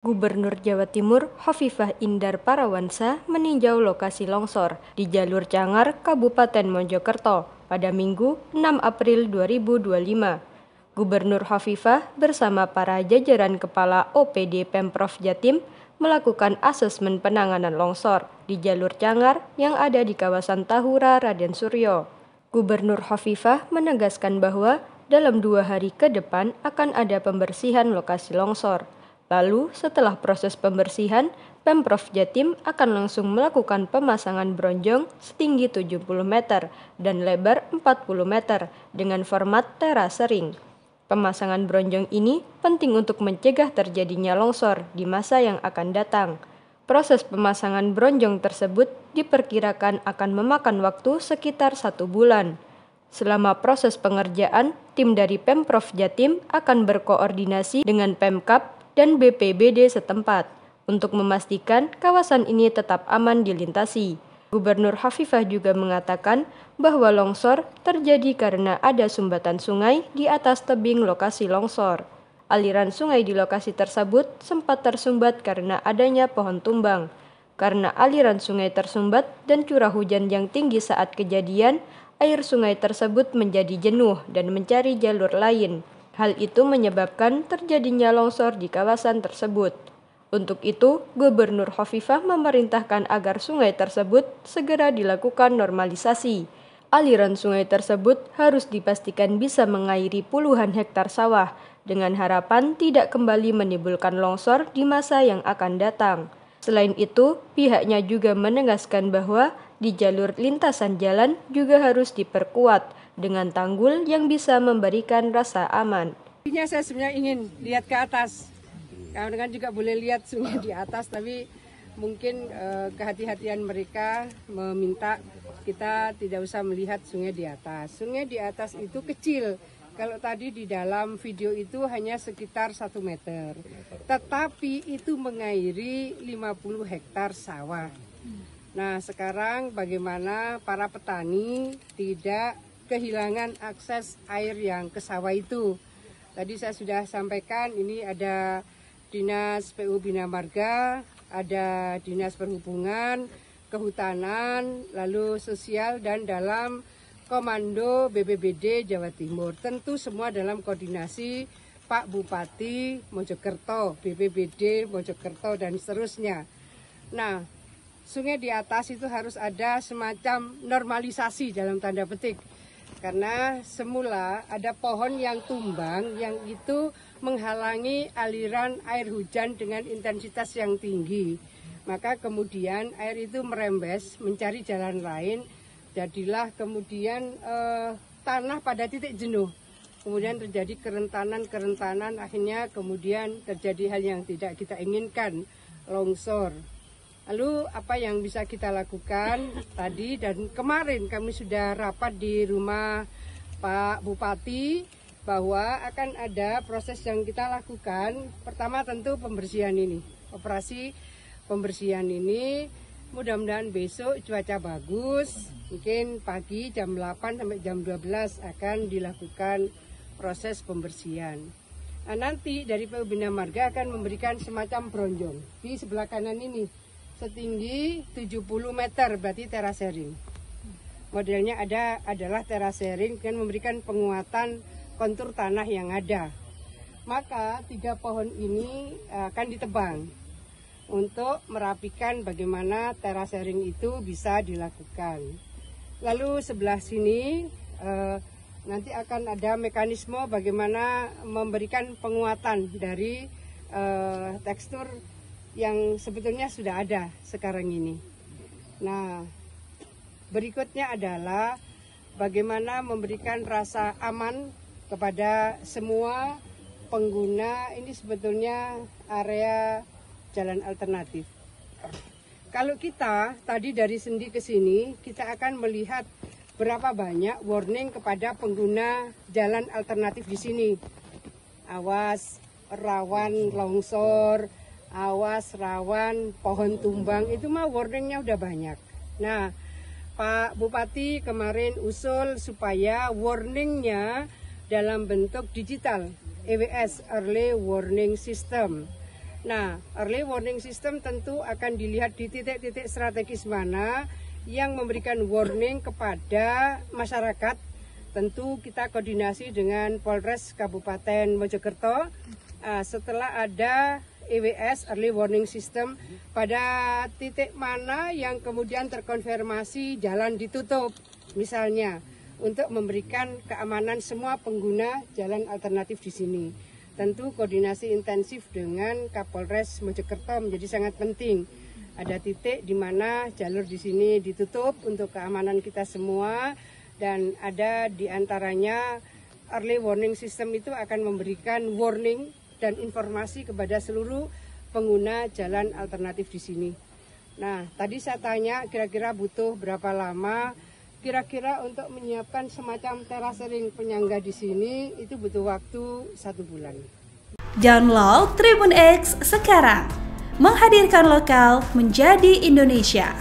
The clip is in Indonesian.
Gubernur Jawa Timur Hovifah Indar Parawansa meninjau lokasi longsor di jalur Cangar, Kabupaten Mojokerto pada Minggu 6 April 2025. Gubernur Hovifah bersama para jajaran kepala OPD Pemprov Jatim melakukan asesmen penanganan longsor di jalur Cangar yang ada di kawasan Tahura, Raden Suryo. Gubernur Hovifah menegaskan bahwa dalam 2 hari ke depan akan ada pembersihan lokasi longsor. Lalu, setelah proses pembersihan, Pemprov Jatim akan langsung melakukan pemasangan bronjong setinggi 70 meter dan lebar 40 meter dengan format terasering. Pemasangan bronjong ini penting untuk mencegah terjadinya longsor di masa yang akan datang. Proses pemasangan bronjong tersebut diperkirakan akan memakan waktu sekitar 1 bulan. Selama proses pengerjaan, tim dari Pemprov Jatim akan berkoordinasi dengan Pemkab dan BPBD setempat untuk memastikan kawasan ini tetap aman dilintasi. Gubernur Hovifah juga mengatakan bahwa longsor terjadi karena ada sumbatan sungai di atas tebing lokasi longsor. Aliran sungai di lokasi tersebut sempat tersumbat karena adanya pohon tumbang. Karena aliran sungai tersumbat dan curah hujan yang tinggi saat kejadian, air sungai tersebut menjadi jenuh dan mencari jalur lain. Hal itu menyebabkan terjadinya longsor di kawasan tersebut. Untuk itu, Gubernur Hovifah memerintahkan agar sungai tersebut segera dilakukan normalisasi. Aliran sungai tersebut harus dipastikan bisa mengairi puluhan hektar sawah, dengan harapan tidak kembali menimbulkan longsor di masa yang akan datang. Selain itu, pihaknya juga menegaskan bahwa di jalur lintasan jalan juga harus diperkuat dengan tanggul yang bisa memberikan rasa aman. Saya sebenarnya ingin lihat ke atas. Kawan-kawan juga boleh lihat sungai di atas, tapi mungkin kehati-hatian mereka meminta kita tidak usah melihat sungai di atas. Sungai di atas itu kecil. Kalau tadi di dalam video itu hanya sekitar 1 meter. Tetapi itu mengairi 50 hektar sawah. Nah, sekarang bagaimana para petani tidak kehilangan akses air yang ke sawah itu. Tadi saya sudah sampaikan, ini ada Dinas PU Bina Marga, ada Dinas Perhubungan, Kehutanan, lalu Sosial, dan dalam Komando BPBD Jawa Timur. Tentu semua dalam koordinasi Pak Bupati Mojokerto, BPBD Mojokerto, dan seterusnya. Nah, sungai di atas itu harus ada semacam normalisasi dalam tanda petik. Karena semula ada pohon yang tumbang yang itu menghalangi aliran air hujan dengan intensitas yang tinggi. Maka kemudian air itu merembes mencari jalan lain, jadilah kemudian tanah pada titik jenuh. Kemudian terjadi kerentanan, akhirnya kemudian terjadi hal yang tidak kita inginkan, longsor. Lalu apa yang bisa kita lakukan tadi dan kemarin kami sudah rapat di rumah Pak Bupati bahwa akan ada proses yang kita lakukan. Pertama tentu pembersihan ini, operasi pembersihan ini mudah-mudahan besok cuaca bagus, mungkin pagi jam 8 sampai jam 12 akan dilakukan proses pembersihan. Nah, nanti dari PU Bina Marga akan memberikan semacam bronjong di sebelah kanan ini. Setinggi 70 meter, berarti terasering. Modelnya adalah terasering dan memberikan penguatan kontur tanah yang ada. Maka 3 pohon ini akan ditebang untuk merapikan bagaimana terasering itu bisa dilakukan. Lalu sebelah sini nanti akan ada mekanisme bagaimana memberikan penguatan dari tekstur yang sebetulnya sudah ada sekarang ini. Nah, berikutnya adalah bagaimana memberikan rasa aman kepada semua pengguna. Ini sebetulnya area jalan alternatif. Kalau kita tadi dari Sendi ke sini, kita akan melihat berapa banyak warning kepada pengguna jalan alternatif di sini. Awas rawan longsor, awas rawan pohon tumbang, itu mah warningnya udah banyak. Nah, Pak Bupati kemarin usul supaya warningnya dalam bentuk digital, EWS, Early Warning System. Nah, early warning system tentu akan dilihat di titik-titik strategis mana yang memberikan warning kepada masyarakat. Tentu kita koordinasi dengan Polres Kabupaten Mojokerto. Setelah ada EWS, Early Warning System, pada titik mana yang kemudian terkonfirmasi jalan ditutup, misalnya, untuk memberikan keamanan semua pengguna jalan alternatif di sini. Tentu koordinasi intensif dengan Kapolres Mojokerto menjadi sangat penting. Ada titik di mana jalur di sini ditutup untuk keamanan kita semua, dan ada di antaranya early warning system itu akan memberikan warning dan informasi kepada seluruh pengguna jalan alternatif di sini. Nah, tadi saya tanya kira-kira butuh berapa lama, kira-kira untuk menyiapkan semacam terasering penyangga di sini itu butuh waktu 1 bulan. Download Tribun X sekarang, menghadirkan lokal menjadi Indonesia.